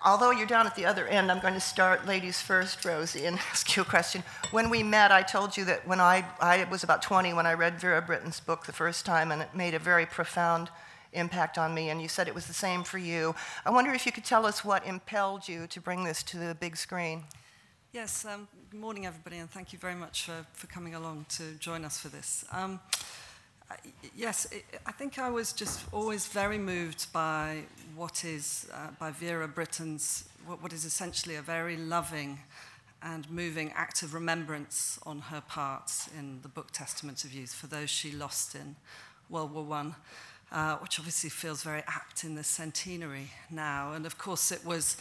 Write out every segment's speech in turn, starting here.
although you're down at the other end, I'm going to start ladies first, Rosie, and ask you a question. When we met, I told you that when I was about 20 when I read Vera Brittain's book the first time, and it made a very profound impact on me, and you said it was the same for you. I wonder if you could tell us what impelled you to bring this to the big screen. Yes, good morning, everybody, and thank you very much for coming along to join us for this. Yes, I think I was just always very moved by by Vera Brittain's, what is essentially a very loving and moving act of remembrance on her part in the book Testament of Youth for those she lost in World War I, which obviously feels very apt in the centenary now. And of course it was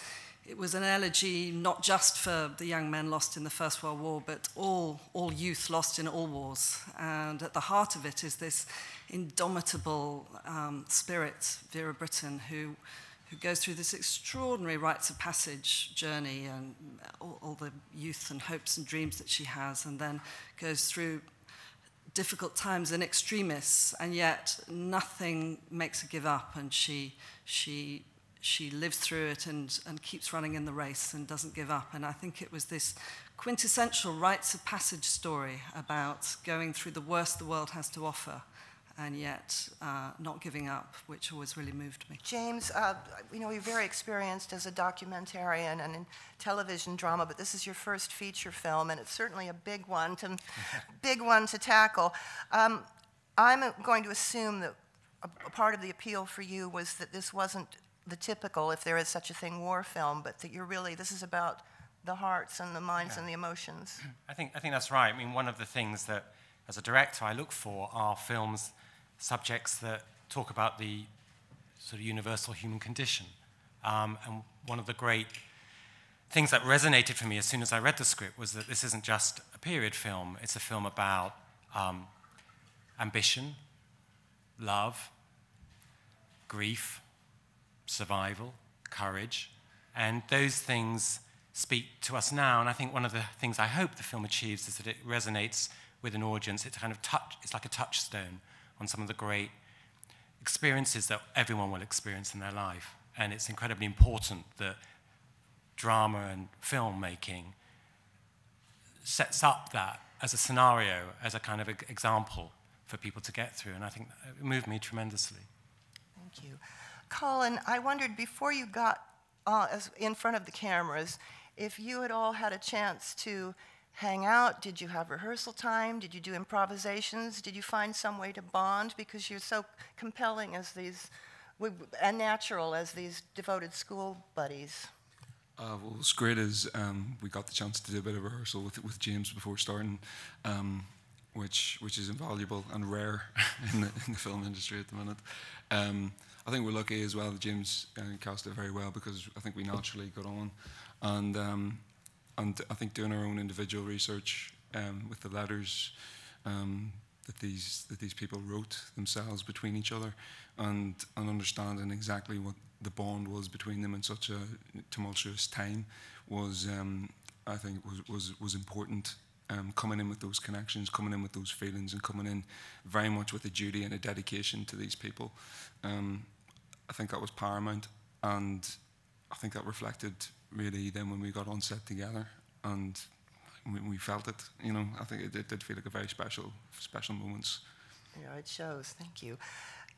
an elegy not just for the young men lost in the First World War, but all youth lost in all wars. And at the heart of it is this indomitable spirit, Vera Brittain, who goes through this extraordinary rites of passage journey and all the youth and hopes and dreams that she has, and then goes through difficult times in extremis, and yet nothing makes her give up, and she lives through it and keeps running in the race and doesn't give up. And I think it was this quintessential rites of passage story about going through the worst the world has to offer and yet not giving up, which always really moved me. James, you're very experienced as a documentarian and in television drama, but this is your first feature film, and it's certainly a big one to tackle. I'm going to assume that a part of the appeal for you was that this wasn't the typical, if there is such a thing, war film, but that this is about the hearts and the minds and the emotions. I think that's right. I mean, one of the things that, as a director, I look for are films, subjects that talk about the sort of universal human condition. And one of the great things that resonated for me as soon as I read the script was that this isn't just a period film. It's a film about ambition, love, grief, survival, courage, and those things speak to us now. And I think one of the things I hope the film achieves is that it resonates with an audience. It's like a touchstone on some of the great experiences that everyone will experience in their life. And it's incredibly important that drama and filmmaking sets up that as a scenario, as a kind of example for people to get through. And I think it moved me tremendously. Thank you. Colin, I wondered, before you got in front of the cameras, if you had all had a chance to hang out. Did you have rehearsal time? Did you do improvisations? Did you find some way to bond? Because you're so compelling and natural as these devoted school buddies. Well, what's great is we got the chance to do a bit of rehearsal with James before starting, which is invaluable and rare in the film industry at the minute. I think we're lucky as well that James cast it very well, because I think we naturally got on, and I think doing our own individual research with the letters that these people wrote themselves between each other, and understanding exactly what the bond was between them in such a tumultuous time was, I think, was important. Coming in with those connections, coming in with those feelings, and coming in very much with a duty and a dedication to these people. I think that was paramount, and I think that reflected really then when we got on set together, and we felt it. You know, I think it did feel like a very special moments. Yeah, it shows. Thank you.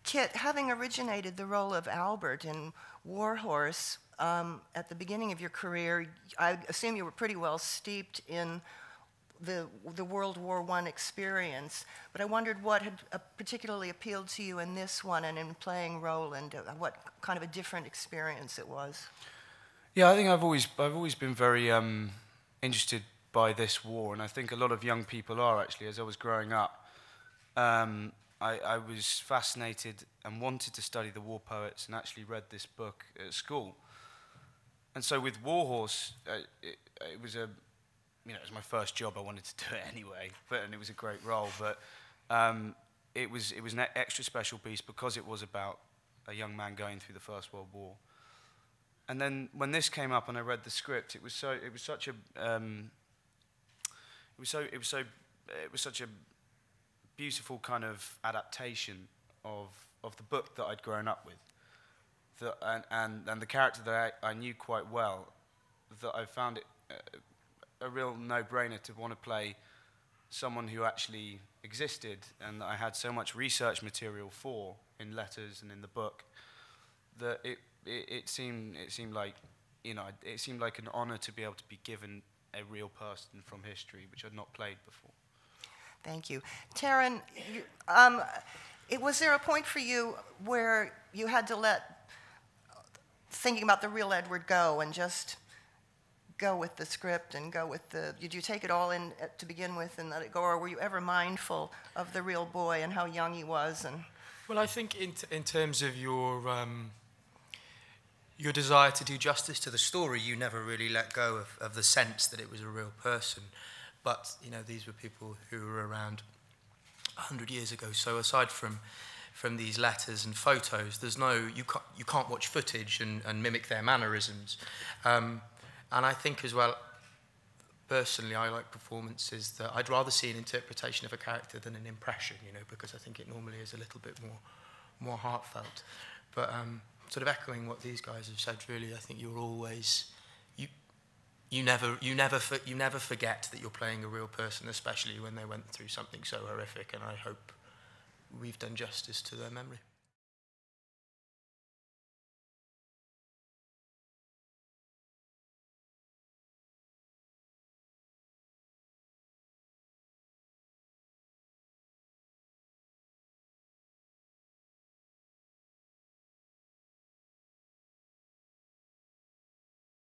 Kit, having originated the role of Albert in War Horse at the beginning of your career, I assume you were pretty well steeped in the World War I experience, but I wondered what had particularly appealed to you in this one and in playing Roland, what kind of a different experience it was. Yeah, I think I've always been very interested by this war, and I think a lot of young people are actually. As I was growing up, I was fascinated and wanted to study the war poets, and actually read this book at school. And so with War Horse, it was a it was my first job. I wanted to do it anyway, and it was a great role. But it was an extra special piece because it was about a young man going through the First World War. And then when this came up and I read the script, it was such a beautiful kind of adaptation of the book that I'd grown up with. and the character that I knew quite well, that I found it a real no-brainer to want to play someone who actually existed and that I had so much research material for in letters and in the book, that it seemed like, you know, it seemed like an honor to be able to be given a real person from history, which I'd not played before. Thank you. Taron, was there a point for you where you had to let thinking about the real Edward go and just go with the script and go with the, did you take it all in to begin with and let it go, or were you ever mindful of the real boy and how young he was? And well, I think in terms of your desire to do justice to the story, you never really let go of the sense that it was a real person. But, you know, these were people who were around 100 years ago. So aside from these letters and photos, there's no, you can't watch footage and mimic their mannerisms. And I think as well, personally, I like performances that I'd rather see an interpretation of a character than an impression, you know, because I think it normally is a little bit more heartfelt. But sort of echoing what these guys have said, really, I think you're always, you never forget that you're playing a real person, especially when they went through something so horrific, and I hope we've done justice to their memory.